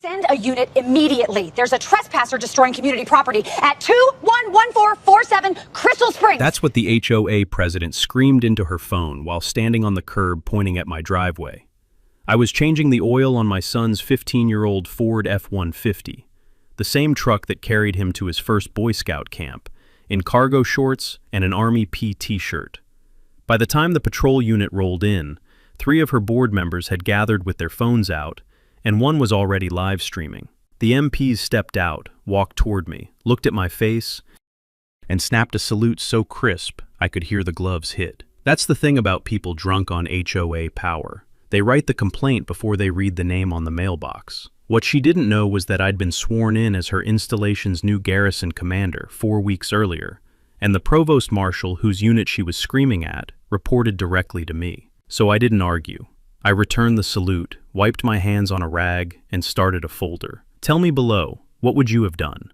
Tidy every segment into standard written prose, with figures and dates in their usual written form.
Send a unit immediately. There's a trespasser destroying community property at 211447 Crystal Springs. That's what the HOA president screamed into her phone while standing on the curb pointing at my driveway. I was changing the oil on my son's 15-year-old Ford F-150, the same truck that carried him to his first Boy Scout camp, in cargo shorts and an Army PT shirt. By the time the patrol unit rolled in, 3 of her board members had gathered with their phones out, and one was already live streaming. The MPs stepped out, walked toward me, looked at my face, and snapped a salute so crisp I could hear the gloves hit. That's the thing about people drunk on HOA power. They write the complaint before they read the name on the mailbox. What she didn't know was that I'd been sworn in as her installation's new garrison commander 4 weeks earlier, and the provost marshal whose unit she was screaming at reported directly to me. So I didn't argue. I returned the salute, wiped my hands on a rag, and started a folder. Tell me below, what would you have done?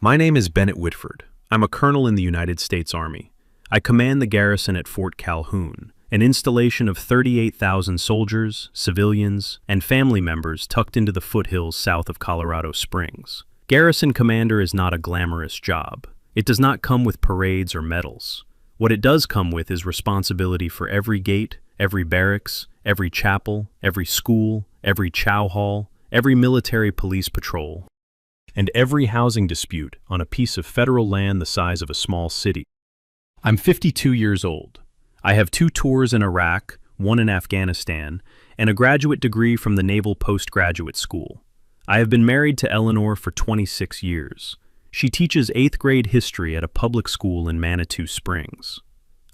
My name is Bennett Whitford. I'm a colonel in the United States Army. I command the garrison at Fort Calhoun, an installation of 38,000 soldiers, civilians, and family members tucked into the foothills south of Colorado Springs. Garrison commander is not a glamorous job. It does not come with parades or medals. What it does come with is responsibility for every gate, every barracks, every chapel, every school, every chow hall, every military police patrol, and every housing dispute on a piece of federal land the size of a small city. I'm 52 years old. I have 2 tours in Iraq, 1 in Afghanistan, and a graduate degree from the Naval Postgraduate School. I have been married to Eleanor for 26 years. She teaches 8th grade history at a public school in Manitou Springs.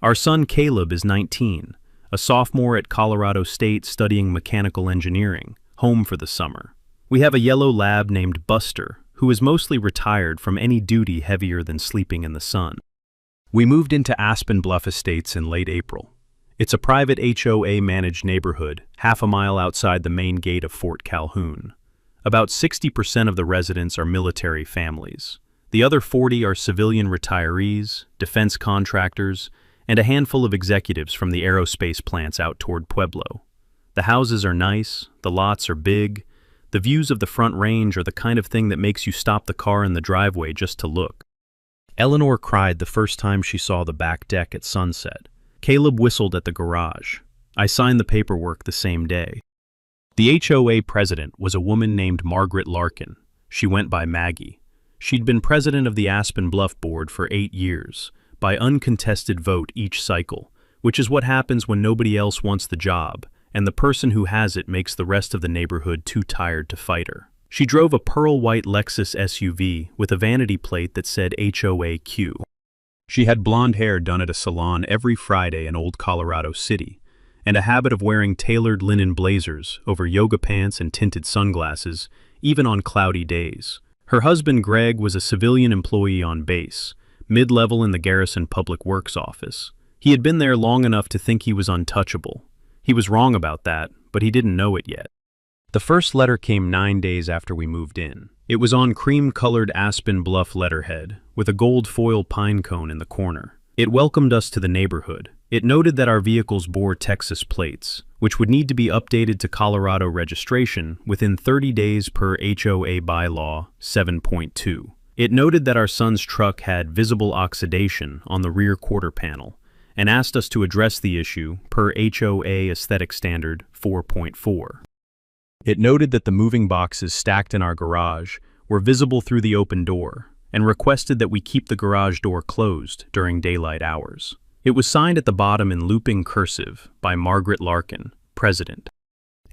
Our son Caleb is 19, a sophomore at Colorado State studying mechanical engineering, home for the summer. We have a yellow lab named Buster, who is mostly retired from any duty heavier than sleeping in the sun. We moved into Aspen Bluff Estates in late April. It's a private HOA-managed neighborhood, half a mile outside the main gate of Fort Calhoun. About 60% of the residents are military families. The other 40 are civilian retirees, defense contractors, and a handful of executives from the aerospace plants out toward Pueblo. The houses are nice, the lots are big, the views of the Front Range are the kind of thing that makes you stop the car in the driveway just to look. Eleanor cried the first time she saw the back deck at sunset. Caleb whistled at the garage. I signed the paperwork the same day. The HOA president was a woman named Margaret Larkin. She went by Maggie. She'd been president of the Aspen Bluff Board for 8 years, by uncontested vote each cycle, which is what happens when nobody else wants the job, and the person who has it makes the rest of the neighborhood too tired to fight her. She drove a pearl-white Lexus SUV with a vanity plate that said HOAQ. She had blonde hair done at a salon every Friday in Old Colorado City, and a habit of wearing tailored linen blazers over yoga pants and tinted sunglasses, even on cloudy days. Her husband Greg was a civilian employee on base, mid-level in the Garrison Public Works office. He had been there long enough to think he was untouchable. He was wrong about that, but he didn't know it yet. The first letter came 9 days after we moved in. It was on cream-colored Aspen Bluff letterhead, with a gold foil pine cone in the corner. It welcomed us to the neighborhood. It noted that our vehicles bore Texas plates, which would need to be updated to Colorado registration within 30 days per HOA bylaw 7.2. It noted that our son's truck had visible oxidation on the rear quarter panel, and asked us to address the issue per HOA Aesthetic Standard 4.4. It noted that the moving boxes stacked in our garage were visible through the open door, and requested that we keep the garage door closed during daylight hours. It was signed at the bottom in looping cursive by Margaret Larkin, President.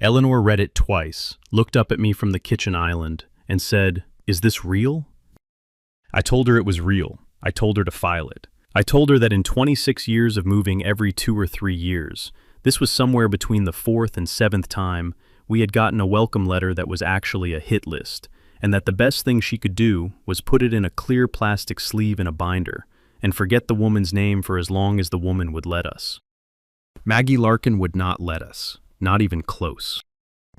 Eleanor read it twice, looked up at me from the kitchen island, and said, "Is this real?" I told her it was real. I told her to file it. I told her that in 26 years of moving every 2 or 3 years, this was somewhere between the 4th and 7th time we had gotten a welcome letter that was actually a hit list, and that the best thing she could do was put it in a clear plastic sleeve in a binder, and forget the woman's name for as long as the woman would let us. Maggie Larkin would not let us, not even close.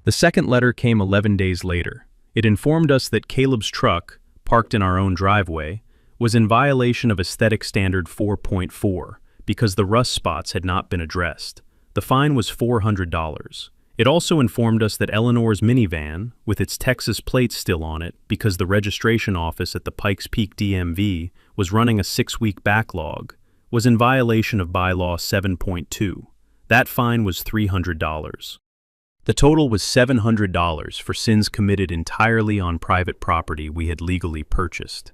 The second letter came 11 days later. It informed us that Caleb's truck, parked in our own driveway, was in violation of Aesthetic Standard 4.4 because the rust spots had not been addressed. The fine was $400, It also informed us that Eleanor's minivan, with its Texas plates still on it because the registration office at the Pikes Peak DMV was running a 6-week backlog, was in violation of Bylaw 7.2. That fine was $300. The total was $700 for sins committed entirely on private property we had legally purchased.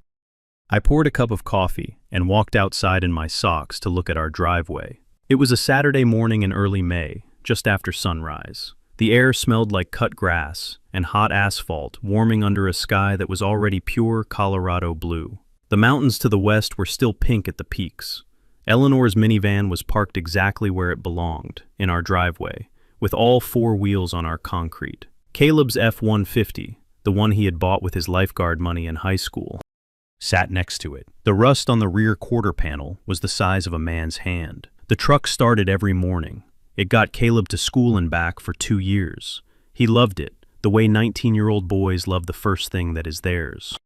I poured a cup of coffee and walked outside in my socks to look at our driveway. It was a Saturday morning in early May, just after sunrise. The air smelled like cut grass and hot asphalt warming under a sky that was already pure Colorado blue. The mountains to the west were still pink at the peaks. Eleanor's minivan was parked exactly where it belonged, in our driveway, with all 4 wheels on our concrete. Caleb's F-150, the one he had bought with his lifeguard money in high school, sat next to it. The rust on the rear quarter panel was the size of a man's hand. The truck started every morning. It got Caleb to school and back for 2 years. He loved it, the way 19-year-old boys love the first thing that is theirs.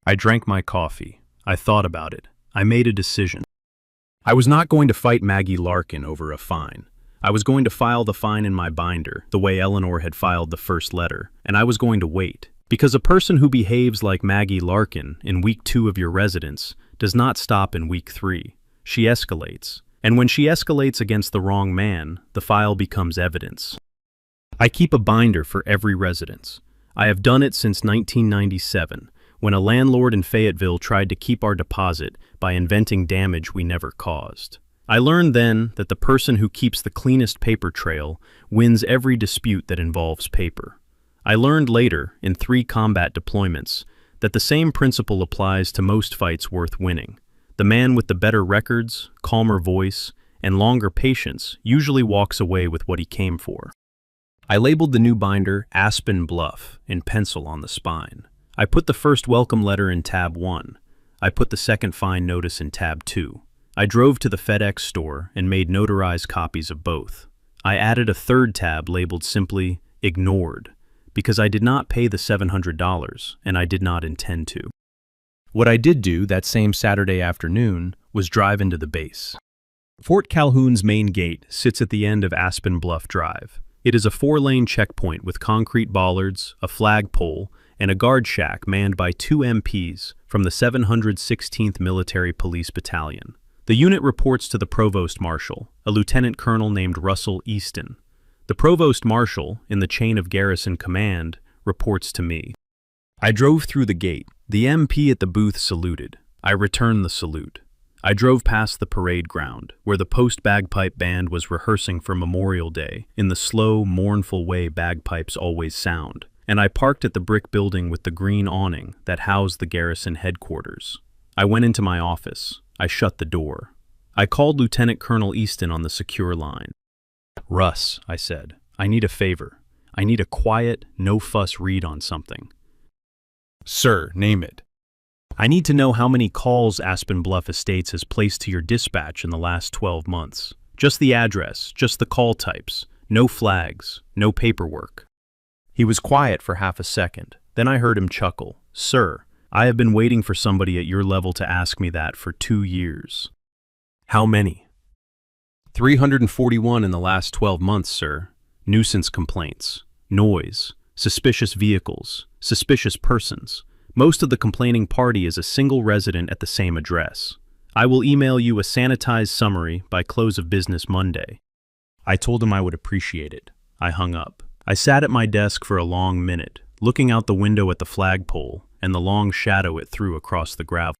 I drank my coffee. I thought about it. I made a decision. I was not going to fight Maggie Larkin over a fine. I was going to file the fine in my binder, the way Eleanor had filed the first letter, and I was going to wait. Because a person who behaves like Maggie Larkin in week 2 of your residence does not stop in week 3. She escalates. And when she escalates against the wrong man, the file becomes evidence. I keep a binder for every residence. I have done it since 1997, when a landlord in Fayetteville tried to keep our deposit by inventing damage we never caused. I learned then that the person who keeps the cleanest paper trail wins every dispute that involves paper. I learned later, in 3 combat deployments, that the same principle applies to most fights worth winning. The man with the better records, calmer voice, and longer patience usually walks away with what he came for. I labeled the new binder Aspen Bluff in pencil on the spine. I put the first welcome letter in tab 1. I put the second fine notice in tab 2. I drove to the FedEx store and made notarized copies of both. I added a third tab labeled simply Ignored, because I did not pay the $700 and I did not intend to. What I did do that same Saturday afternoon was drive into the base. Fort Calhoun's main gate sits at the end of Aspen Bluff Drive. It is a 4-lane checkpoint with concrete bollards, a flagpole, and a guard shack manned by 2 MPs from the 716th Military Police Battalion. The unit reports to the Provost Marshal, a lieutenant colonel named Russell Easton. The Provost Marshal, in the chain of garrison command, reports to me. I drove through the gate. The MP at the booth saluted. I returned the salute. I drove past the parade ground, where the post-bagpipe band was rehearsing for Memorial Day in the slow, mournful way bagpipes always sound, and I parked at the brick building with the green awning that housed the garrison headquarters. I went into my office. I shut the door. I called Lieutenant Colonel Easton on the secure line. "Russ," I said, "I need a favor. I need a quiet, no-fuss read on something." "Sir, name it." "I need to know how many calls Aspen Bluff Estates has placed to your dispatch in the last 12 months. Just the address, just the call types, no flags, no paperwork." He was quiet for half a second. Then I heard him chuckle. "Sir, I have been waiting for somebody at your level to ask me that for 2 years. "How many?" 341 in the last 12 months, sir. Nuisance complaints, noise, suspicious vehicles, suspicious persons. Most of the complaining party is a single resident at the same address. I will email you a sanitized summary by close of business Monday." I told him I would appreciate it. I hung up. I sat at my desk for a long minute, looking out the window at the flagpole and the long shadow it threw across the gravel.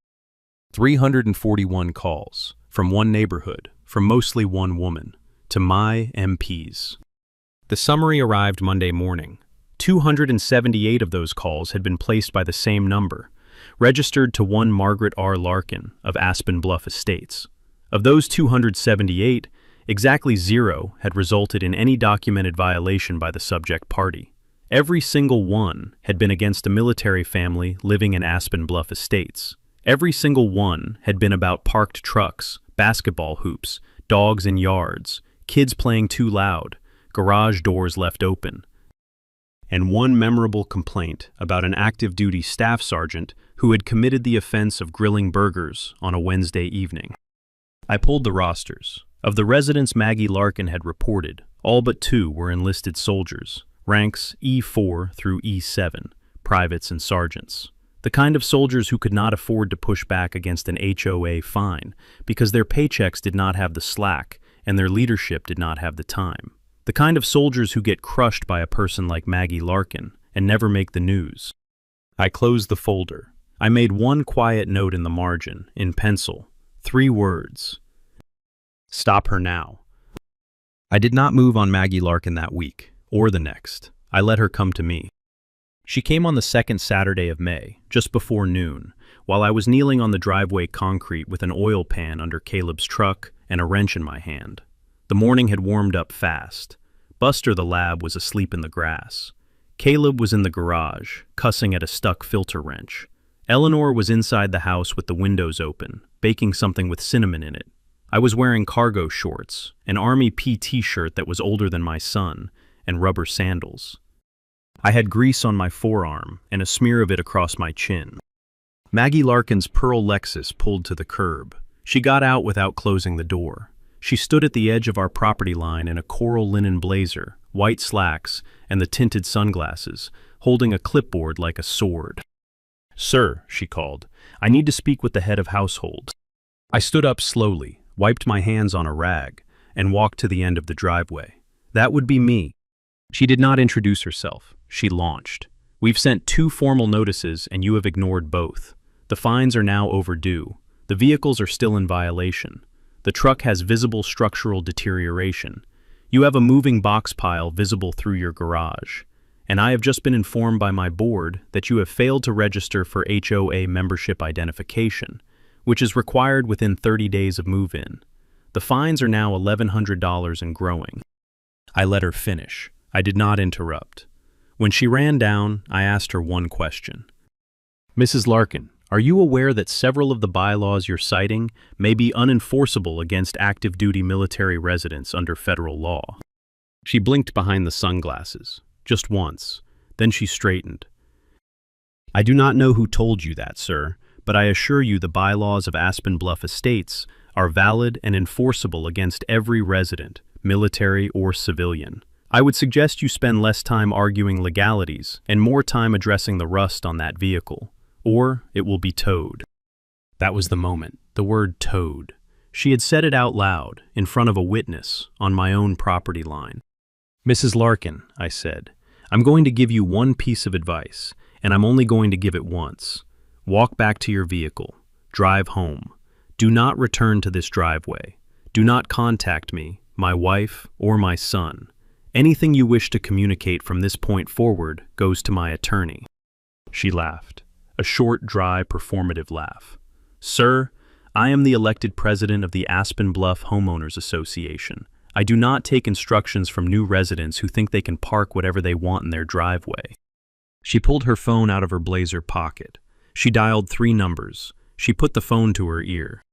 341 calls, from one neighborhood, from mostly one woman, to my MPs. The summary arrived Monday morning. 278 of those calls had been placed by the same number, registered to one Margaret R. Larkin of Aspen Bluff Estates. Of those 278, exactly 0 had resulted in any documented violation by the subject party. Every single one had been against a military family living in Aspen Bluff Estates. Every single one had been about parked trucks, basketball hoops, dogs in yards, kids playing too loud, garage doors left open, and one memorable complaint about an active-duty staff sergeant who had committed the offense of grilling burgers on a Wednesday evening. I pulled the rosters. Of the residents Maggie Larkin had reported, All but two were enlisted soldiers, ranks E4 through E7, privates and sergeants. The kind of soldiers who could not afford to push back against an HOA fine because their paychecks did not have the slack and their leadership did not have the time. The kind of soldiers who get crushed by a person like Maggie Larkin and never make the news. I closed the folder. I made one quiet note in the margin, in pencil. 3 words. Stop her now. I did not move on Maggie Larkin that week, or the next. I let her come to me. She came on the second Saturday of May, just before noon, while I was kneeling on the driveway concrete with an oil pan under Caleb's truck and a wrench in my hand. The morning had warmed up fast. Buster the lab was asleep in the grass. Caleb was in the garage, cussing at a stuck filter wrench. Eleanor was inside the house with the windows open, baking something with cinnamon in it. I was wearing cargo shorts, an Army PT shirt that was older than my son, and rubber sandals. I had grease on my forearm and a smear of it across my chin. Maggie Larkin's pearl Lexus pulled to the curb. She got out without closing the door. She stood at the edge of our property line in a coral linen blazer, white slacks, and the tinted sunglasses, holding a clipboard like a sword. "Sir," she called, "I need to speak with the head of household." I stood up slowly, wiped my hands on a rag, and walked to the end of the driveway. That would be me. She did not introduce herself. She launched. "We've sent 2 formal notices and you have ignored both. The fines are now overdue. The vehicles are still in violation. The truck has visible structural deterioration. You have a moving box pile visible through your garage. And I have just been informed by my board that you have failed to register for HOA membership identification, which is required within 30 days of move-in. The fines are now $1,100 and growing." I let her finish. I did not interrupt. When she ran down, I asked her one question. "Mrs. Larkin, are you aware that several of the bylaws you're citing may be unenforceable against active-duty military residents under federal law?" She blinked behind the sunglasses, just once. Then she straightened. "I do not know who told you that, sir, but I assure you the bylaws of Aspen Bluff Estates are valid and enforceable against every resident, military or civilian. I would suggest you spend less time arguing legalities and more time addressing the rust on that vehicle, or it will be towed." That was the moment, the word towed. She had said it out loud, in front of a witness, on my own property line. "Mrs. Larkin," I said, "I'm going to give you one piece of advice, and I'm only going to give it once. Walk back to your vehicle. Drive home. Do not return to this driveway. Do not contact me, my wife, or my son. Anything you wish to communicate from this point forward goes to my attorney." She laughed, a short, dry, performative laugh. "Sir, I am the elected president of the Aspen Bluff Homeowners Association. I do not take instructions from new residents who think they can park whatever they want in their driveway." She pulled her phone out of her blazer pocket. She dialed 3 numbers. She put the phone to her ear.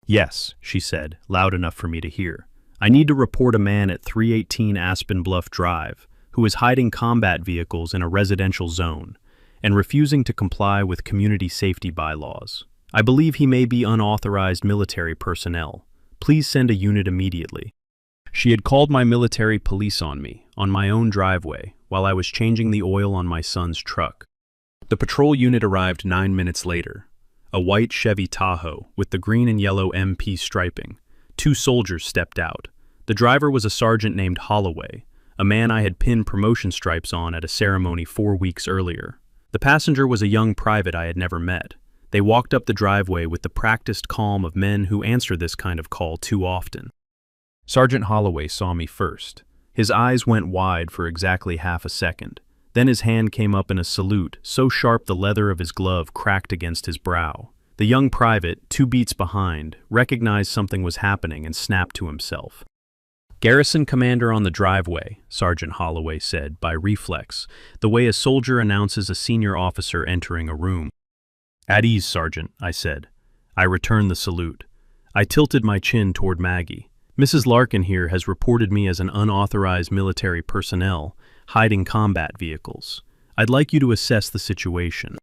"Yes," she said, loud enough for me to hear. "I need to report a man at 318 Aspen Bluff Drive who is hiding combat vehicles in a residential zone and refusing to comply with community safety bylaws. I believe he may be unauthorized military personnel. Please send a unit immediately." She had called my military police on me, on my own driveway, while I was changing the oil on my son's truck. The patrol unit arrived 9 minutes later. A white Chevy Tahoe with the green and yellow MP striping. 2 soldiers stepped out. The driver was a sergeant named Holloway, a man I had pinned promotion stripes on at a ceremony 4 weeks earlier. The passenger was a young private I had never met. They walked up the driveway with the practiced calm of men who answer this kind of call too often. Sergeant Holloway saw me first. His eyes went wide for exactly half a second. Then his hand came up in a salute, so sharp the leather of his glove cracked against his brow. The young private, 2 beats behind, recognized something was happening and snapped to himself. "Garrison commander on the driveway," Sergeant Holloway said, by reflex, the way a soldier announces a senior officer entering a room. "At ease, Sergeant," I said. I returned the salute. I tilted my chin toward Maggie. "Mrs. Larkin here has reported me as an unauthorized military personnel, hiding combat vehicles. I'd like you to assess the situation."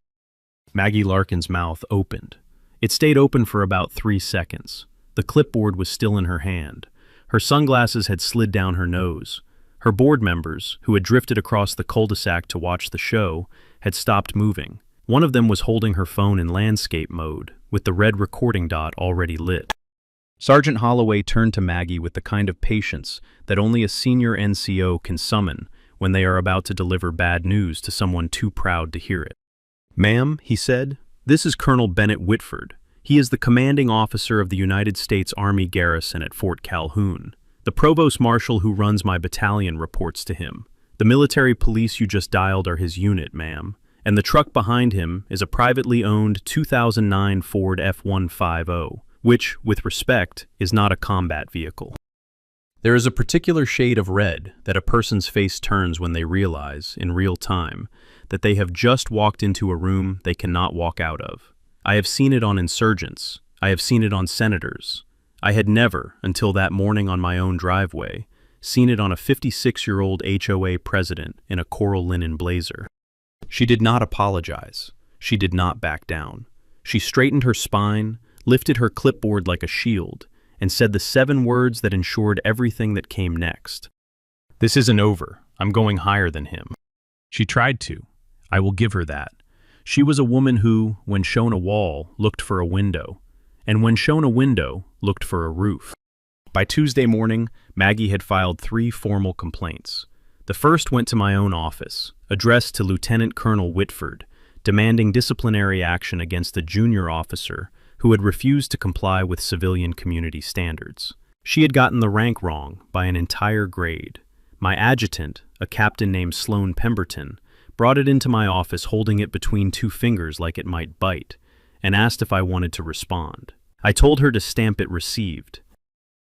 Maggie Larkin's mouth opened. It stayed open for about 3 seconds. The clipboard was still in her hand. Her sunglasses had slid down her nose. Her board members, who had drifted across the cul-de-sac to watch the show, had stopped moving. One of them was holding her phone in landscape mode, with the red recording dot already lit. Sergeant Holloway turned to Maggie with the kind of patience that only a senior NCO can summon when they are about to deliver bad news to someone too proud to hear it. "Ma'am," he said, "this is Colonel Bennett Whitford. He is the commanding officer of the United States Army garrison at Fort Calhoun. The provost marshal who runs my battalion reports to him. The military police you just dialed are his unit, ma'am, and the truck behind him is a privately owned 2009 Ford F-150, which, with respect, is not a combat vehicle." There is a particular shade of red that a person's face turns when they realize, in real time, that they have just walked into a room they cannot walk out of. I have seen it on insurgents. I have seen it on senators. I had never, until that morning on my own driveway, seen it on a 56-year-old HOA president in a coral linen blazer. She did not apologize. She did not back down. She straightened her spine, lifted her clipboard like a shield, and said the 7 words that ensured everything that came next. "This isn't over. I'm going higher than him." She tried to. I will give her that. She was a woman who, when shown a wall, looked for a window, and when shown a window, looked for a roof. By Tuesday morning, Maggie had filed 3 formal complaints. The first went to my own office, addressed to Lieutenant Colonel Whitford, demanding disciplinary action against a junior officer who had refused to comply with civilian community standards. She had gotten the rank wrong by an entire grade. My adjutant, a captain named Sloan Pemberton, brought it into my office holding it between 2 fingers like it might bite, and asked if I wanted to respond. I told her to stamp it received,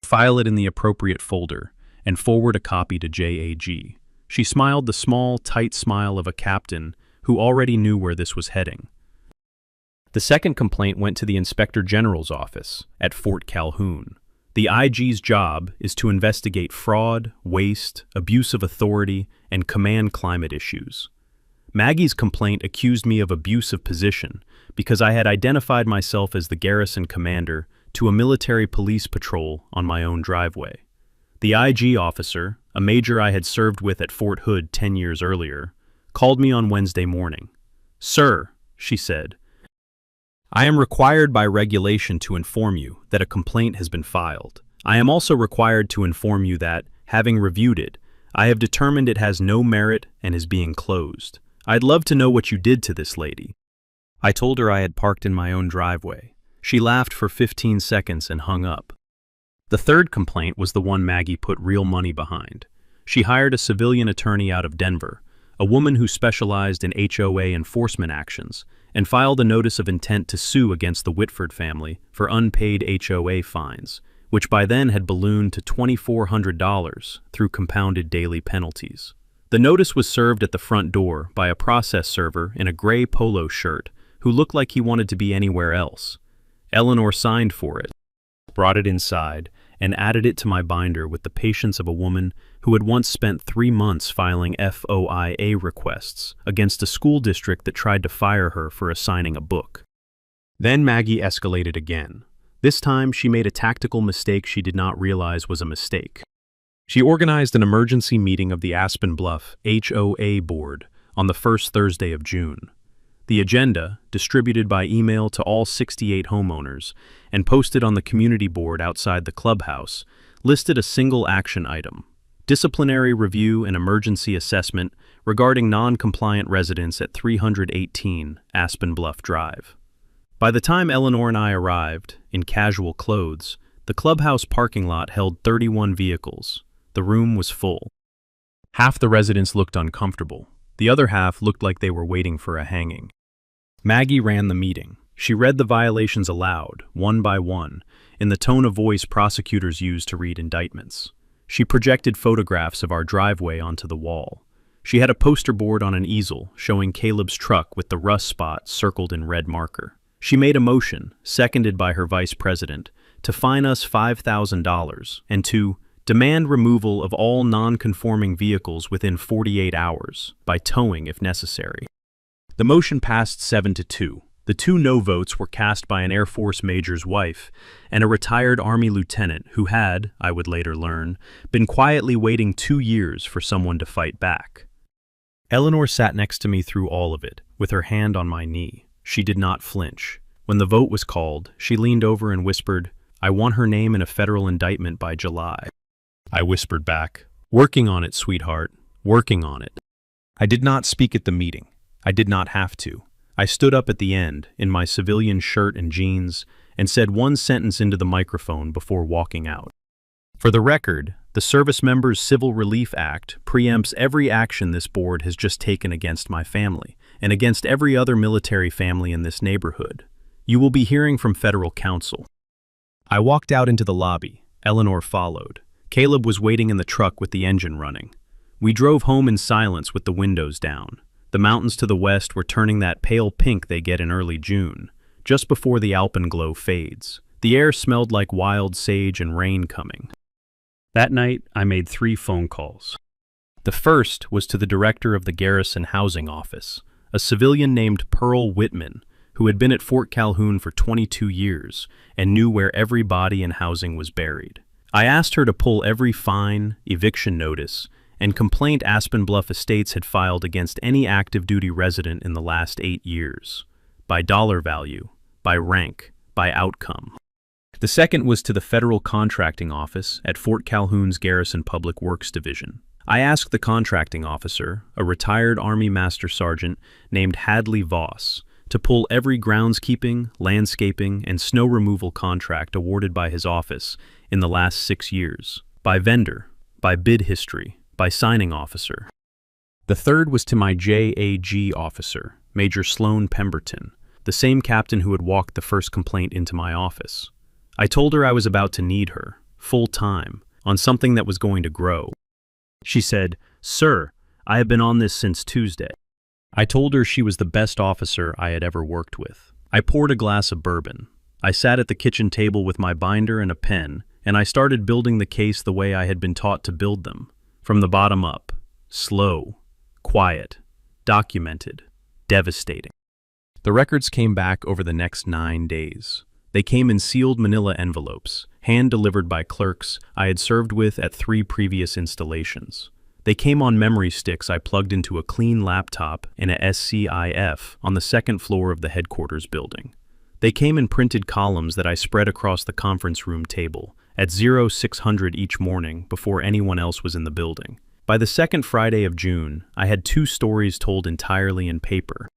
file it in the appropriate folder, and forward a copy to JAG. She smiled the small, tight smile of a captain who already knew where this was heading. The second complaint went to the Inspector General's office at Fort Calhoun. The IG's job is to investigate fraud, waste, abuse of authority, and command climate issues. Maggie's complaint accused me of abuse of position because I had identified myself as the garrison commander to a military police patrol on my own driveway. The IG officer, a major I had served with at Fort Hood 10 years earlier, called me on Wednesday morning. "Sir," she said, "I am required by regulation to inform you that a complaint has been filed. I am also required to inform you that, having reviewed it, I have determined it has no merit and is being closed. I'd love to know what you did to this lady." I told her I had parked in my own driveway. She laughed for 15 seconds and hung up. The third complaint was the one Maggie put real money behind. She hired a civilian attorney out of Denver, a woman who specialized in HOA enforcement actions, and filed a notice of intent to sue against the Whitford family for unpaid HOA fines, which by then had ballooned to $2,400 through compounded daily penalties. The notice was served at the front door by a process server in a gray polo shirt who looked like he wanted to be anywhere else. Eleanor signed for it, brought it inside, and added it to my binder with the patience of a woman who had once spent 3 months filing FOIA requests against a school district that tried to fire her for assigning a book. Then Maggie escalated again. This time she made a tactical mistake she did not realize was a mistake. She organized an emergency meeting of the Aspen Bluff HOA board on the first Thursday of June. The agenda, distributed by email to all 68 homeowners and posted on the community board outside the clubhouse, listed a single action item: disciplinary review and emergency assessment regarding non-compliant residents at 318 Aspen Bluff Drive. By the time Eleanor and I arrived, in casual clothes, the clubhouse parking lot held 31 vehicles. The room was full. Half the residents looked uncomfortable. The other half looked like they were waiting for a hanging. Maggie ran the meeting. She read the violations aloud, one by one, in the tone of voice prosecutors use to read indictments. She projected photographs of our driveway onto the wall. She had a poster board on an easel showing Caleb's truck with the rust spot circled in red marker. She made a motion, seconded by her vice president, to fine us $5,000 and to demand removal of all non-conforming vehicles within 48 hours, by towing if necessary. The motion passed 7-2. The two no votes were cast by an Air Force major's wife and a retired Army lieutenant who had, I would later learn, been quietly waiting 2 years for someone to fight back. Eleanor sat next to me through all of it, with her hand on my knee. She did not flinch. When the vote was called, she leaned over and whispered, "I want her name in a federal indictment by July." I whispered back, "Working on it, sweetheart, working on it." I did not speak at the meeting. I did not have to. I stood up at the end, in my civilian shirt and jeans, and said one sentence into the microphone before walking out. For the record, the Service Members Civil Relief Act preempts every action this board has just taken against my family, and against every other military family in this neighborhood. You will be hearing from federal counsel. I walked out into the lobby. Eleanor followed. Caleb was waiting in the truck with the engine running. We drove home in silence with the windows down. The mountains to the west were turning that pale pink they get in early June, just before the alpenglow fades. The air smelled like wild sage and rain coming. That night, I made 3 phone calls. The first was to the director of the Garrison Housing Office, a civilian named Pearl Whitman, who had been at Fort Calhoun for 22 years and knew where every body in housing was buried. I asked her to pull every fine, eviction notice, and complaint Aspen Bluff Estates had filed against any active duty resident in the last 8 years, by dollar value, by rank, by outcome. The second was to the Federal Contracting Office at Fort Calhoun's Garrison Public Works Division. I asked the contracting officer, a retired Army Master Sergeant named Hadley Voss, to pull every groundskeeping, landscaping, and snow removal contract awarded by his office in the last 6 years, by vendor, by bid history, by signing officer. The third was to my JAG officer, Major Sloan Pemberton, the same captain who had walked the first complaint into my office. I told her I was about to need her, full-time, on something that was going to grow. She said, "Sir, I have been on this since Tuesday." I told her she was the best officer I had ever worked with. I poured a glass of bourbon. I sat at the kitchen table with my binder and a pen, and I started building the case the way I had been taught to build them. From the bottom up, slow, quiet, documented, devastating. The records came back over the next 9 days. They came in sealed manila envelopes, hand-delivered by clerks I had served with at 3 previous installations. They came on memory sticks I plugged into a clean laptop in a SCIF on the 2nd floor of the headquarters building. They came in printed columns that I spread across the conference room table at 0600 each morning before anyone else was in the building. By the 2nd Friday of June, I had 2 stories told entirely in paper.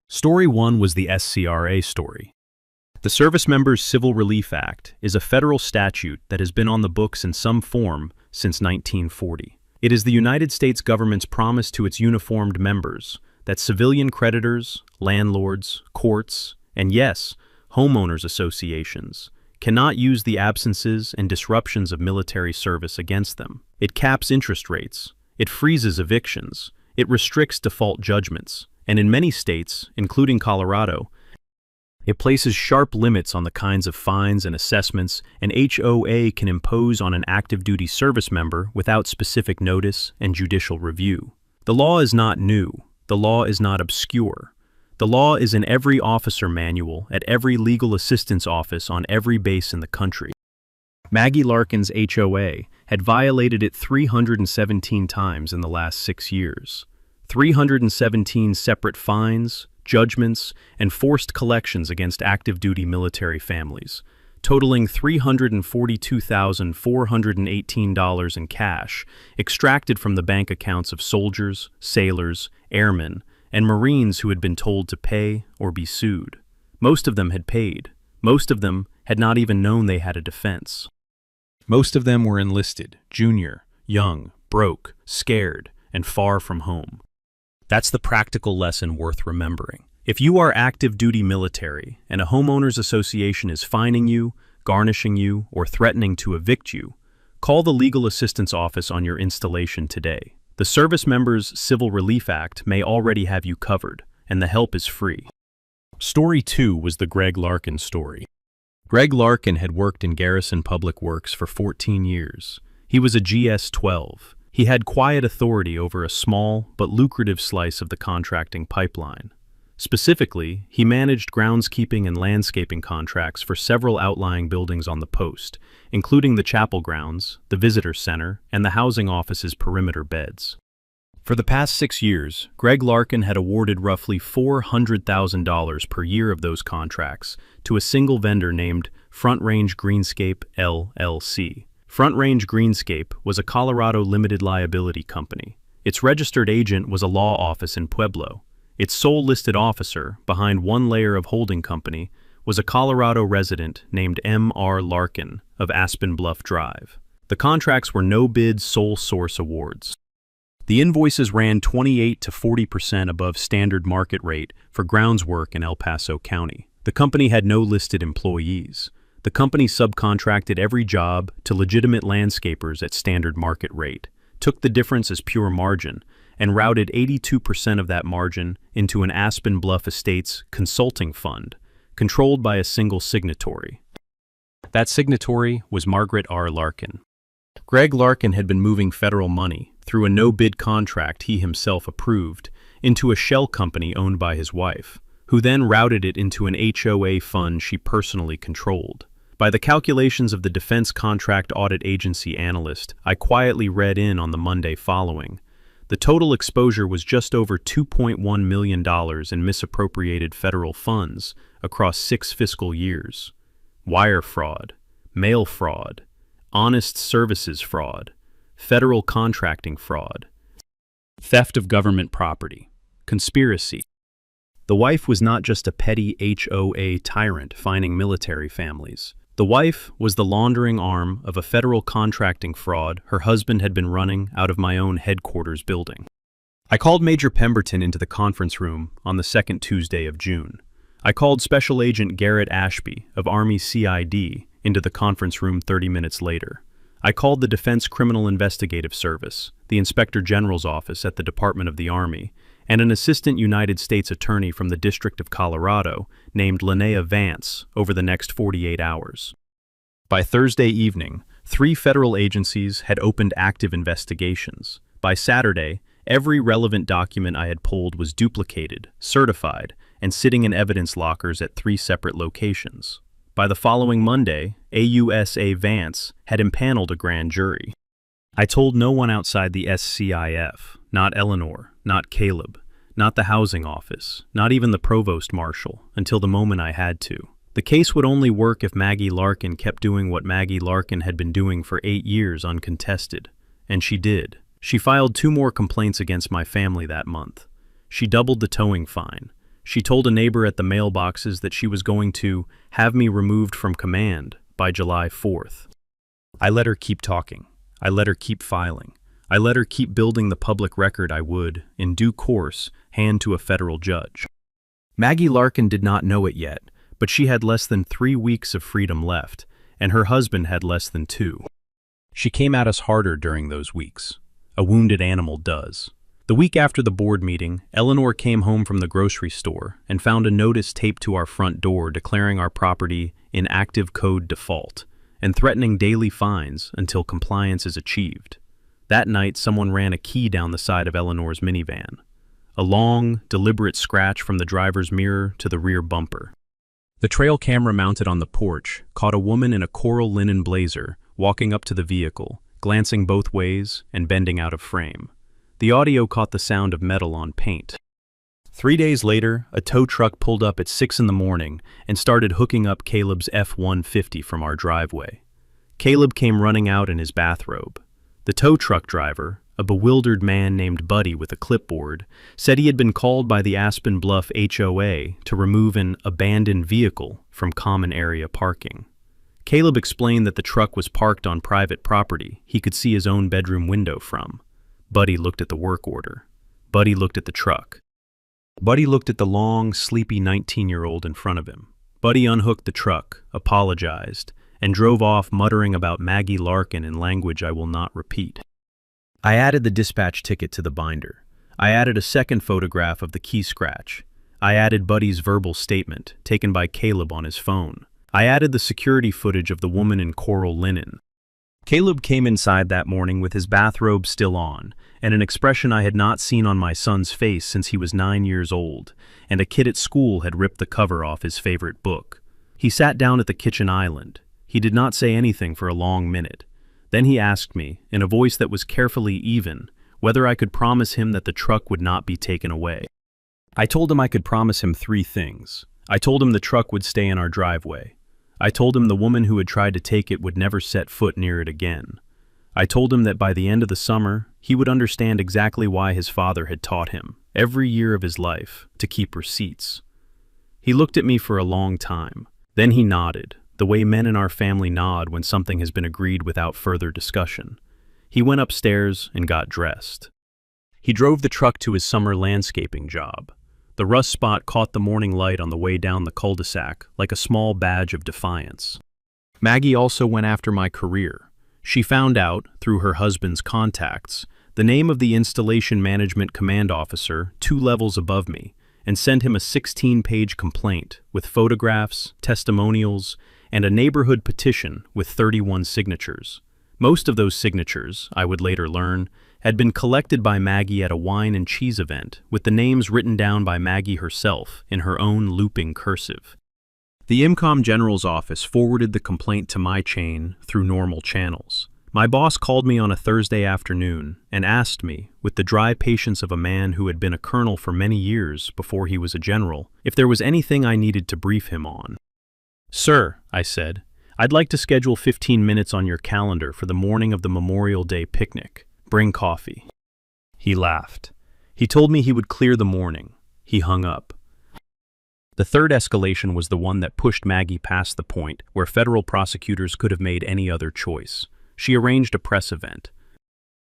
Story 1 was the SCRA story. The Service Members Civil Relief Act is a federal statute that has been on the books in some form since 1940. It is the United States government's promise to its uniformed members that civilian creditors, landlords, courts, and yes, homeowners associations cannot use the absences and disruptions of military service against them. It caps interest rates, it freezes evictions, it restricts default judgments, and in many states, including Colorado, it places sharp limits on the kinds of fines and assessments an HOA can impose on an active duty service member without specific notice and judicial review. The law is not new. The law is not obscure. The law is in every officer manual at every legal assistance office on every base in the country. Maggie Larkin's HOA had violated it 317 times in the last 6 years. 317 separate fines, judgments, and forced collections against active duty military families, totaling $342,418 in cash extracted from the bank accounts of soldiers, sailors, airmen, and Marines who had been told to pay or be sued. Most of them had paid. Most of them had not even known they had a defense. Most of them were enlisted, junior, young, broke, scared, and far from home. That's the practical lesson worth remembering. If you are active duty military and a homeowners association is fining you, garnishing you, or threatening to evict you, call the Legal Assistance Office on your installation today. The Service Members Civil Relief Act may already have you covered, and the help is free. Story 2 was the Greg Larkin story. Greg Larkin had worked in Garrison Public Works for 14 years. He was a GS-12. He had quiet authority over a small but lucrative slice of the contracting pipeline. Specifically, he managed groundskeeping and landscaping contracts for several outlying buildings on the post, including the chapel grounds, the visitor center, and the housing office's perimeter beds. For the past 6 years, Greg Larkin had awarded roughly $400,000 per year of those contracts to a single vendor named Front Range Greenscape, LLC. Front Range Greenscape was a Colorado limited liability company. Its registered agent was a law office in Pueblo. Its sole listed officer, behind one layer of holding company, was a Colorado resident named M.R. Larkin of Aspen Bluff Drive. The contracts were no-bid sole source awards. The invoices ran 28 to 40% above standard market rate for grounds work in El Paso County. The company had no listed employees. The company subcontracted every job to legitimate landscapers at standard market rate, took the difference as pure margin, and routed 82% of that margin into an Aspen Bluff Estates consulting fund, controlled by a single signatory. That signatory was Margaret R. Larkin. Greg Larkin had been moving federal money, through a no-bid contract he himself approved, into a shell company owned by his wife, who then routed it into an HOA fund she personally controlled. By the calculations of the Defense Contract Audit Agency analyst I quietly read in on the Monday following, the total exposure was just over $2.1 million in misappropriated federal funds across 6 fiscal years. Wire fraud, mail fraud, honest services fraud, federal contracting fraud, theft of government property, conspiracy. The wife was not just a petty HOA tyrant fining military families. The wife was the laundering arm of a federal contracting fraud her husband had been running out of my own headquarters building. I called Major Pemberton into the conference room on the second Tuesday of June. I called Special Agent Garrett Ashby of Army CID into the conference room 30 minutes later. I called the Defense Criminal Investigative Service, the Inspector General's office at the Department of the Army, and an assistant United States attorney from the District of Colorado named Linnea Vance over the next 48 hours. By Thursday evening, 3 federal agencies had opened active investigations. By Saturday, every relevant document I had pulled was duplicated, certified, and sitting in evidence lockers at 3 separate locations. By the following Monday, AUSA Vance had impaneled a grand jury. I told no one outside the SCIF, not Eleanor, not Caleb, not the housing office, not even the provost marshal, until the moment I had to. The case would only work if Maggie Larkin kept doing what Maggie Larkin had been doing for 8 years uncontested. And she did. She filed 2 more complaints against my family that month. She doubled the towing fine. She told a neighbor at the mailboxes that she was going to have me removed from command by July 4th. I let her keep talking. I let her keep filing. I let her keep building the public record I would, in due course, hand to a federal judge. Maggie Larkin did not know it yet, but she had less than 3 weeks of freedom left, and her husband had less than 2. She came at us harder during those weeks. A wounded animal does. The week after the board meeting, Eleanor came home from the grocery store and found a notice taped to our front door declaring our property in active code default and threatening daily fines until compliance is achieved. That night, someone ran a key down the side of Eleanor's minivan. A long, deliberate scratch from the driver's mirror to the rear bumper. The trail camera mounted on the porch caught a woman in a coral linen blazer walking up to the vehicle, glancing both ways and bending out of frame. The audio caught the sound of metal on paint. 3 days later, a tow truck pulled up at 6 in the morning and started hooking up Caleb's F-150 from our driveway. Caleb came running out in his bathrobe. The tow truck driver, a bewildered man named Buddy with a clipboard, said he had been called by the Aspen Bluff HOA to remove an abandoned vehicle from common area parking. Caleb explained that the truck was parked on private property he could see his own bedroom window from. Buddy looked at the work order. Buddy looked at the truck. Buddy looked at the long, sleepy 19-year-old in front of him. Buddy unhooked the truck, apologized, and drove off muttering about Maggie Larkin in language I will not repeat. I added the dispatch ticket to the binder. I added a second photograph of the key scratch. I added Buddy's verbal statement, taken by Caleb on his phone. I added the security footage of the woman in coral linen. Caleb came inside that morning with his bathrobe still on, and an expression I had not seen on my son's face since he was 9 years old, and a kid at school had ripped the cover off his favorite book. He sat down at the kitchen island. He did not say anything for a long minute. Then he asked me, in a voice that was carefully even, whether I could promise him that the truck would not be taken away. I told him I could promise him 3 things. I told him the truck would stay in our driveway. I told him the woman who had tried to take it would never set foot near it again. I told him that by the end of the summer, he would understand exactly why his father had taught him, every year of his life, to keep receipts. He looked at me for a long time. Then he nodded, the way men in our family nod when something has been agreed without further discussion. He went upstairs and got dressed. He drove the truck to his summer landscaping job. The rust spot caught the morning light on the way down the cul-de-sac like a small badge of defiance. Maggie also went after my career. She found out, through her husband's contacts, the name of the installation management command officer 2 levels above me, and sent him a 16-page complaint with photographs, testimonials, and a neighborhood petition with 31 signatures. Most of those signatures, I would later learn, had been collected by Maggie at a wine and cheese event, with the names written down by Maggie herself in her own looping cursive. The IMCOM General's office forwarded the complaint to my chain through normal channels. My boss called me on a Thursday afternoon and asked me, with the dry patience of a man who had been a colonel for many years before he was a general, if there was anything I needed to brief him on. "Sir," I said, "I'd like to schedule 15 minutes on your calendar for the morning of the Memorial Day picnic. Bring coffee." He laughed. He told me he would clear the morning. He hung up. The third escalation was the one that pushed Maggie past the point where federal prosecutors could have made any other choice. She arranged a press event.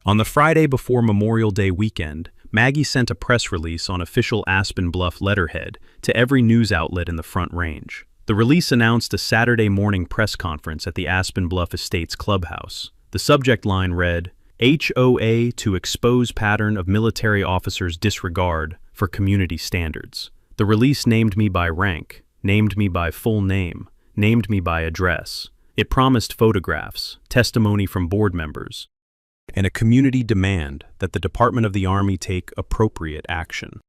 On the Friday before Memorial Day weekend, Maggie sent a press release on official Aspen Bluff letterhead to every news outlet in the Front Range. The release announced a Saturday morning press conference at the Aspen Bluff Estates Clubhouse. The subject line read, "HOA to expose pattern of military officers' disregard for community standards." The release named me by rank, named me by full name, named me by address. It promised photographs, testimony from board members, and a community demand that the Department of the Army take appropriate action.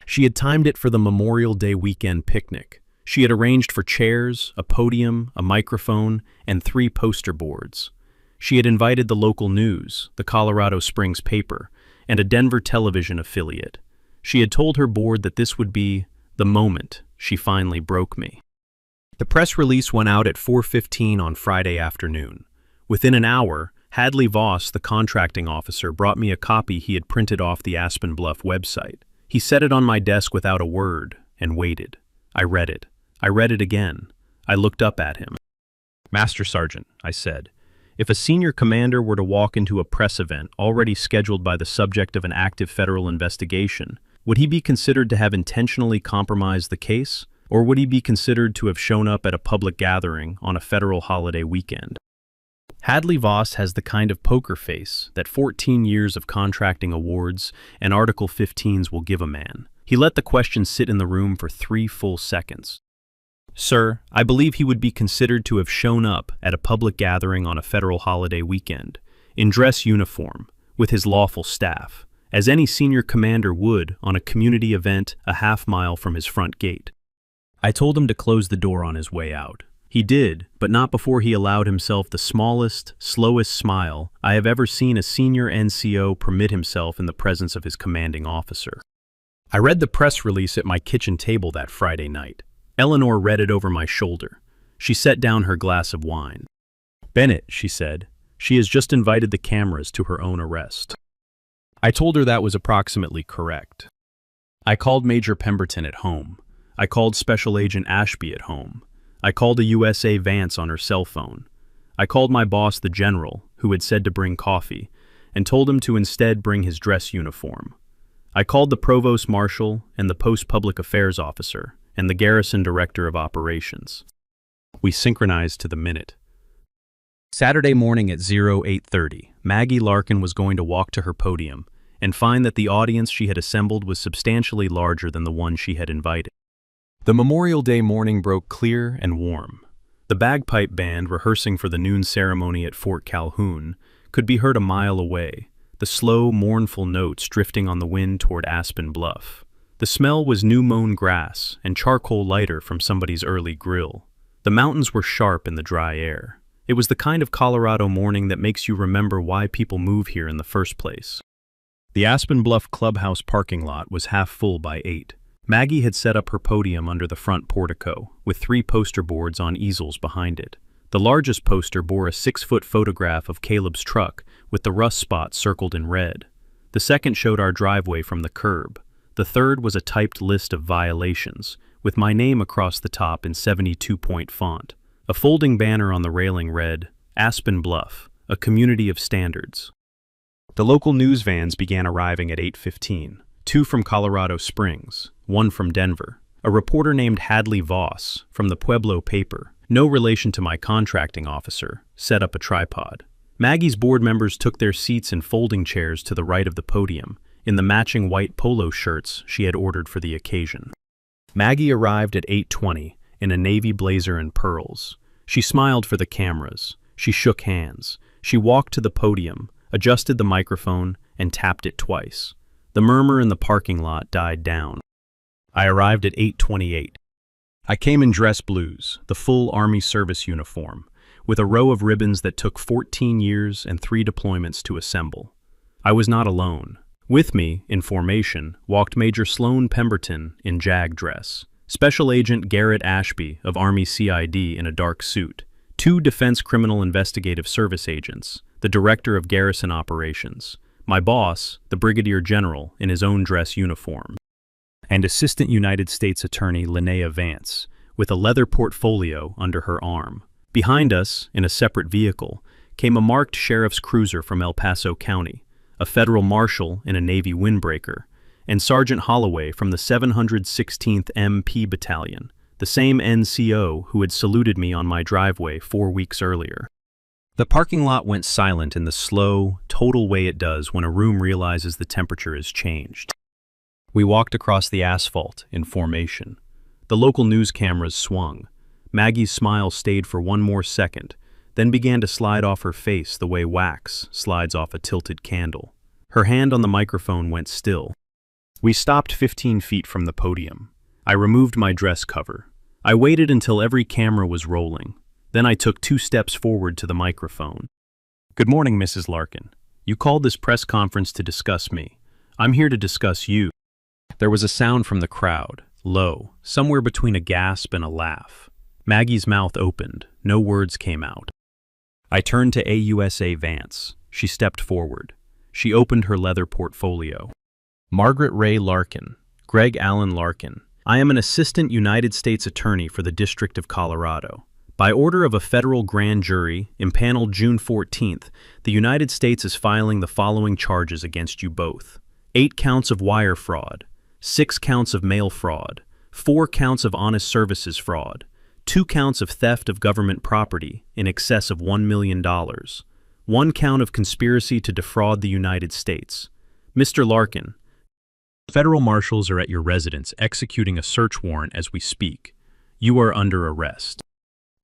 She had timed it for the Memorial Day weekend picnic. She had arranged for chairs, a podium, a microphone, and 3 poster boards. She had invited the local news, the Colorado Springs paper, and a Denver television affiliate. She had told her board that this would be the moment she finally broke me. The press release went out at 4:15 on Friday afternoon. Within an hour, Hadley Voss, the contracting officer, brought me a copy he had printed off the Aspen Bluff website. He set it on my desk without a word and waited. I read it. I read it again. I looked up at him. "Master Sergeant," I said, "if a senior commander were to walk into a press event already scheduled by the subject of an active federal investigation, would he be considered to have intentionally compromised the case, or would he be considered to have shown up at a public gathering on a federal holiday weekend?" Hadley Voss has the kind of poker face that 14 years of contracting awards and Article 15s will give a man. He let the question sit in the room for 3 full seconds. "Sir, I believe he would be considered to have shown up at a public gathering on a federal holiday weekend, in dress uniform, with his lawful staff, as any senior commander would on a community event a half-mile from his front gate." I told him to close the door on his way out. He did, but not before he allowed himself the smallest, slowest smile I have ever seen a senior NCO permit himself in the presence of his commanding officer. I read the press release at my kitchen table that Friday night. Eleanor read it over my shoulder. She set down her glass of wine. "Bennett," she said, "she has just invited the cameras to her own arrest." I told her that was approximately correct. I called Major Pemberton at home. I called Special Agent Ashby at home. I called a USA Vance on her cell phone. I called my boss, the general, who had said to bring coffee, and told him to instead bring his dress uniform. I called the provost marshal and the post public affairs officer and the garrison director of operations. We synchronized to the minute. Saturday morning at 08:30, Maggie Larkin was going to walk to her podium and find that the audience she had assembled was substantially larger than the one she had invited. The Memorial Day morning broke clear and warm. The bagpipe band rehearsing for the noon ceremony at Fort Calhoun could be heard a mile away, the slow, mournful notes drifting on the wind toward Aspen Bluff. The smell was new-mown grass and charcoal lighter from somebody's early grill. The mountains were sharp in the dry air. It was the kind of Colorado morning that makes you remember why people move here in the first place. The Aspen Bluff clubhouse parking lot was half full by 8. Maggie had set up her podium under the front portico, with 3 poster boards on easels behind it. The largest poster bore a 6-foot photograph of Caleb's truck with the rust spot circled in red. The second showed our driveway from the curb. The third was a typed list of violations, with my name across the top in 72-point font. A folding banner on the railing read, Aspen Bluff, a community of standards. The local news vans began arriving at 8:15, 2 from Colorado Springs, 1 from Denver. A reporter named Hadley Voss, from the Pueblo paper, no relation to my contracting officer, set up a tripod. Maggie's board members took their seats in folding chairs to the right of the podium, in the matching white polo shirts she had ordered for the occasion. Maggie arrived at 8:20 in a navy blazer and pearls. She smiled for the cameras. She shook hands. She walked to the podium, adjusted the microphone, and tapped it twice. The murmur in the parking lot died down. I arrived at 8:28. I came in dress blues, the full Army service uniform, with a row of ribbons that took 14 years and 3 deployments to assemble. I was not alone. With me, in formation, walked Major Sloan Pemberton in JAG dress, Special Agent Garrett Ashby of Army CID in a dark suit, 2 Defense Criminal Investigative Service agents, the Director of Garrison Operations, my boss, the Brigadier General, in his own dress uniform, and Assistant United States Attorney Linnea Vance, with a leather portfolio under her arm. Behind us, in a separate vehicle, came a marked sheriff's cruiser from El Paso County, a federal marshal in a Navy windbreaker, and Sergeant Holloway from the 716th MP Battalion, the same NCO who had saluted me on my driveway 4 weeks earlier. The parking lot went silent in the slow, total way it does when a room realizes the temperature has changed. We walked across the asphalt in formation. The local news cameras swung. Maggie's smile stayed for 1 more second, then began to slide off her face the way wax slides off a tilted candle. Her hand on the microphone went still. We stopped 15 feet from the podium. I removed my dress cover. I waited until every camera was rolling. Then I took 2 steps forward to the microphone. Good morning, Mrs. Larkin. You called this press conference to discuss me. I'm here to discuss you. There was a sound from the crowd, low, somewhere between a gasp and a laugh. Maggie's mouth opened. No words came out. I turned to AUSA Vance. She stepped forward. She opened her leather portfolio. Margaret Ray Larkin, Greg Allen Larkin. I am an Assistant United States Attorney for the District of Colorado. By order of a federal grand jury, impaneled June 14th, the United States is filing the following charges against you both. 8 counts of wire fraud, 6 counts of mail fraud, 4 counts of honest services fraud, 2 counts of theft of government property in excess of $1 million, 1 count of conspiracy to defraud the United States. Mr. Larkin, federal marshals are at your residence executing a search warrant as we speak. You are under arrest.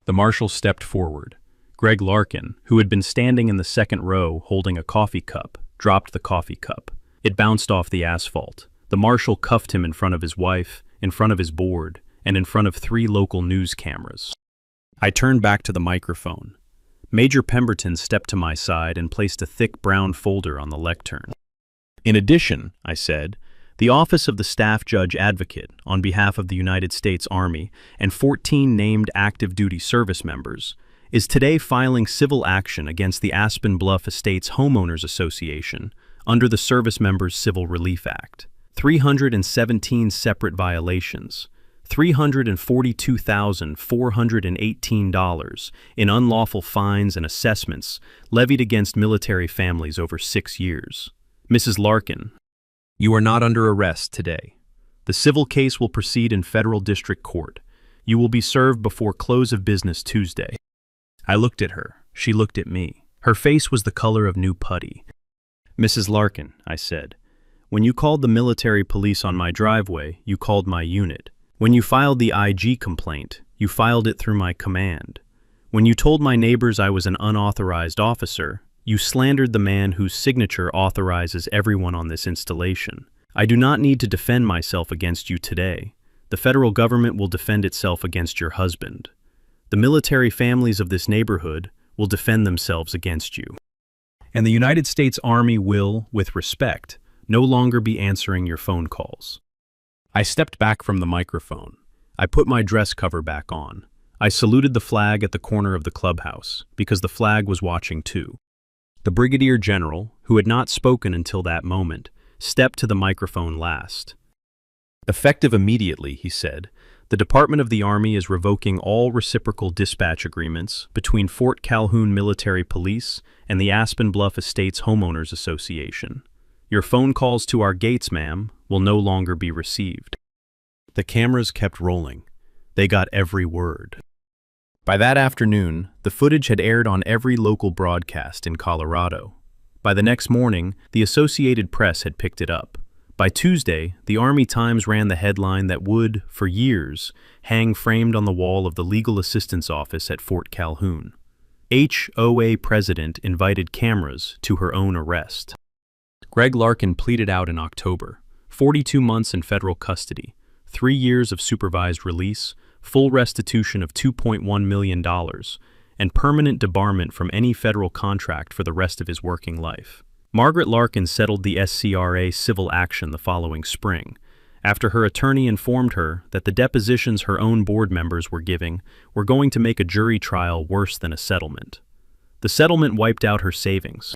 The marshal stepped forward. Greg Larkin, who had been standing in the second row holding a coffee cup, dropped the coffee cup. It bounced off the asphalt. The marshal cuffed him in front of his wife, in front of his board, and in front of 3 local news cameras. I turned back to the microphone. Major Pemberton stepped to my side and placed a thick brown folder on the lectern. In addition, I said, the Office of the Staff Judge Advocate, on behalf of the United States Army and 14 named active duty service members, is today filing civil action against the Aspen Bluff Estates Homeowners Association under the Service Members Civil Relief Act. 317 separate violations, $342,418 in unlawful fines and assessments levied against military families over 6 years. Mrs. Larkin, you are not under arrest today. The civil case will proceed in federal district court. You will be served before close of business Tuesday. I looked at her. She looked at me. Her face was the color of new putty. Mrs. Larkin, I said, when you called the military police on my driveway, you called my unit. When you filed the IG complaint, you filed it through my command. When you told my neighbors I was an unauthorized officer, you slandered the man whose signature authorizes everyone on this installation. I do not need to defend myself against you today. The federal government will defend itself against your husband. The military families of this neighborhood will defend themselves against you. And the United States Army will, with respect, no longer be answering your phone calls. I stepped back from the microphone. I put my dress cover back on. I saluted the flag at the corner of the clubhouse, because the flag was watching too. The Brigadier General, who had not spoken until that moment, stepped to the microphone last. Effective immediately, he said, the Department of the Army is revoking all reciprocal dispatch agreements between Fort Calhoun Military Police and the Aspen Bluff Estates Homeowners Association. Your phone calls to our gates, ma'am, will no longer be received. The cameras kept rolling. They got every word. By that afternoon, the footage had aired on every local broadcast in Colorado. By the next morning, the Associated Press had picked it up. By Tuesday, the Army Times ran the headline that would, for years, hang framed on the wall of the Legal Assistance Office at Fort Calhoun. HOA president invited cameras to her own arrest. Greg Larkin pleaded out in October, 42 months in federal custody, 3 years of supervised release, full restitution of $2.1 million, and permanent debarment from any federal contract for the rest of his working life. Margaret Larkin settled the SCRA civil action the following spring, after her attorney informed her that the depositions her own board members were giving were going to make a jury trial worse than a settlement. The settlement wiped out her savings,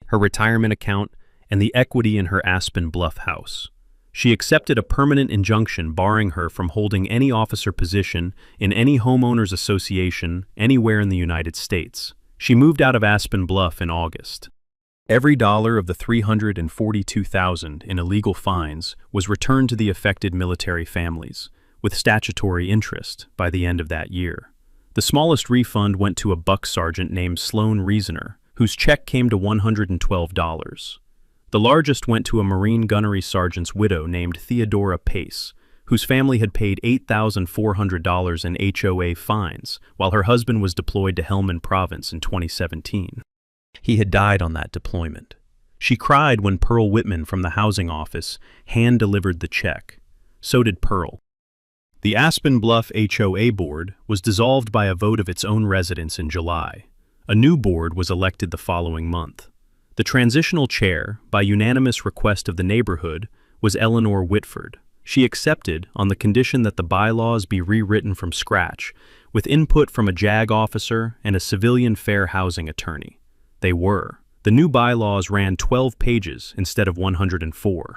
her retirement account, and the equity in her Aspen Bluff house. She accepted a permanent injunction barring her from holding any officer position in any homeowners association anywhere in the United States. She moved out of Aspen Bluff in August. Every dollar of the $342,000 in illegal fines was returned to the affected military families, with statutory interest by the end of that year. The smallest refund went to a buck sergeant named Sloan Reasoner, whose check came to $112. The largest went to a Marine gunnery sergeant's widow named Theodora Pace, whose family had paid $8,400 in HOA fines while her husband was deployed to Helmand Province in 2017. He had died on that deployment. She cried when Pearl Whitman from the housing office hand-delivered the check. So did Pearl. The Aspen Bluff HOA board was dissolved by a vote of its own residents in July. A new board was elected the following month. The transitional chair, by unanimous request of the neighborhood, was Eleanor Whitford. She accepted on the condition that the bylaws be rewritten from scratch, with input from a JAG officer and a civilian fair housing attorney. They were. The new bylaws ran 12 pages instead of 104.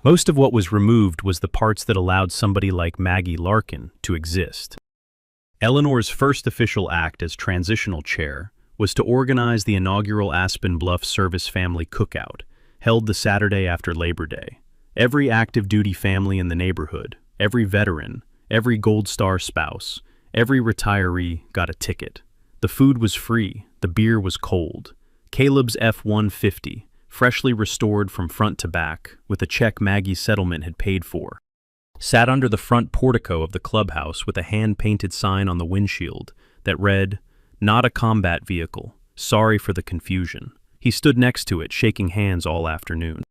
Most of what was removed was the parts that allowed somebody like Maggie Larkin to exist. Eleanor's first official act as transitional chair was to organize the inaugural Aspen Bluff Service Family Cookout, held the Saturday after Labor Day. Every active duty family in the neighborhood, every veteran, every Gold Star spouse, every retiree got a ticket. The food was free, the beer was cold. Caleb's F-150, freshly restored from front to back, with a check Maggie's settlement had paid for, sat under the front portico of the clubhouse with a hand-painted sign on the windshield that read, "Not a combat vehicle. Sorry for the confusion." He stood next to it, shaking hands all afternoon.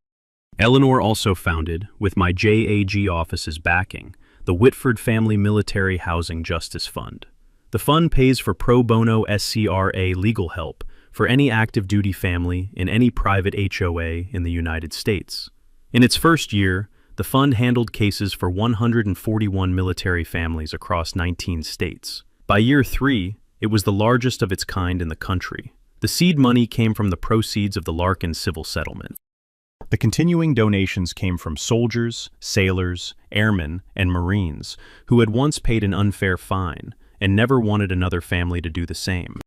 Eleanor also founded, with my JAG office's backing, the Whitford Family Military Housing Justice Fund. The fund pays for pro bono SCRA legal help for any active duty family in any private HOA in the United States. In its first year, the fund handled cases for 141 military families across 19 states. By year 3, it was the largest of its kind in the country. The seed money came from the proceeds of the Larkin civil settlement. The continuing donations came from soldiers, sailors, airmen, and Marines who had once paid an unfair fine and never wanted another family to do the same.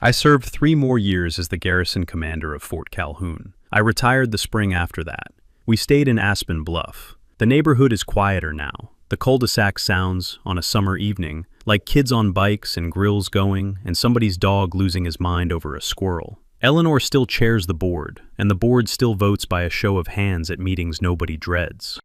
I served 3 more years as the garrison commander of Fort Calhoun. I retired the spring after that. We stayed in Aspen Bluff. The neighborhood is quieter now. The cul-de-sac sounds, on a summer evening, like kids on bikes and grills going and somebody's dog losing his mind over a squirrel. Eleanor still chairs the board, and the board still votes by a show of hands at meetings nobody dreads.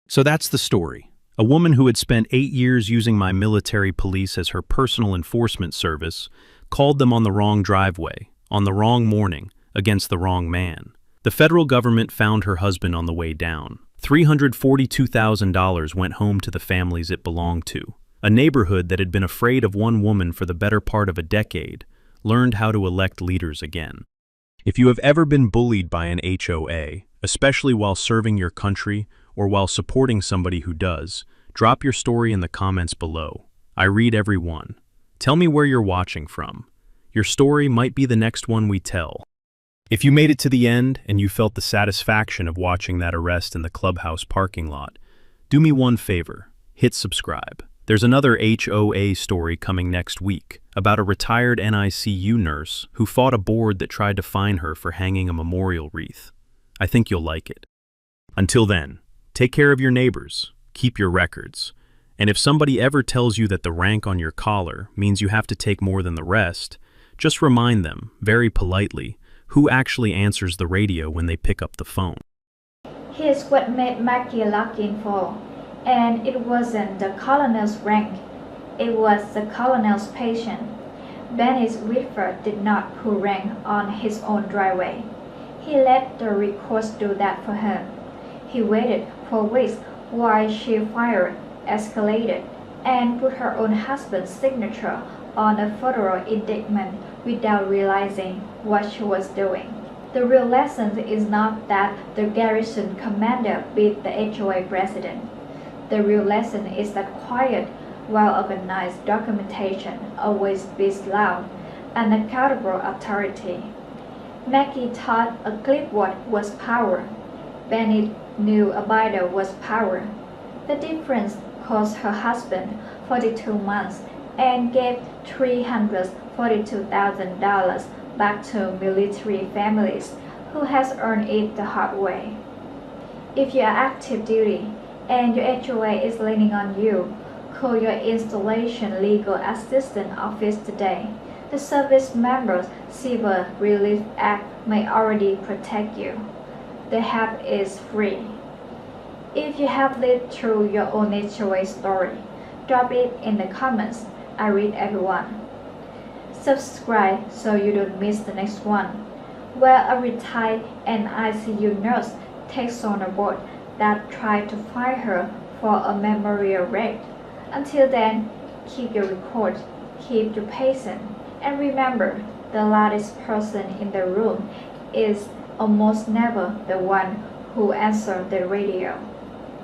So that's the story. A woman who had spent 8 years using my military police as her personal enforcement service called them on the wrong driveway, on the wrong morning, against the wrong man. The federal government found her husband on the way down. $342,000 went home to the families it belonged to. A neighborhood that had been afraid of one woman for the better part of a decade learned how to elect leaders again. If you have ever been bullied by an HOA, especially while serving your country or while supporting somebody who does, drop your story in the comments below. I read every one. Tell me where you're watching from. Your story might be the next one we tell. If you made it to the end and you felt the satisfaction of watching that arrest in the clubhouse parking lot, do me one favor, hit subscribe. There's another HOA story coming next week about a retired NICU nurse who fought a board that tried to fine her for hanging a memorial wreath. I think you'll like it. Until then, take care of your neighbors, keep your records, and if somebody ever tells you that the rank on your collar means you have to take more than the rest, just remind them, very politely, who actually answers the radio when they pick up the phone. Here's what made Maggie lock in for. And it wasn't the colonel's rank, it was the colonel's patient. Benny's Whitford did not put rank on his own driveway. He let the records do that for him. He waited for weeks while she fired, escalated, and put her own husband's signature on a federal indictment without realizing what she was doing. The real lesson is not that the garrison commander beat the HOA president. The real lesson is that quiet, well-organized documentation always beats loud and accountable authority. Maggie thought a clipboard was power. Benny knew a Bible was power. The difference cost her husband 42 months and gave $342,000 back to military families who has earned it the hard way. If you are active duty, and your HOA is leaning on you, call your installation legal assistance office today. The Service Members Civil Relief Act may already protect you. The help is free. If you have lived through your own HOA story, drop it in the comments. I read everyone. Subscribe so you don't miss the next one, where a retired NICU nurse takes on a board that tried to fine her for a memorial wreath. Until then, keep your record, keep your patience, and remember, the loudest person in the room is almost never the one who answers the radio.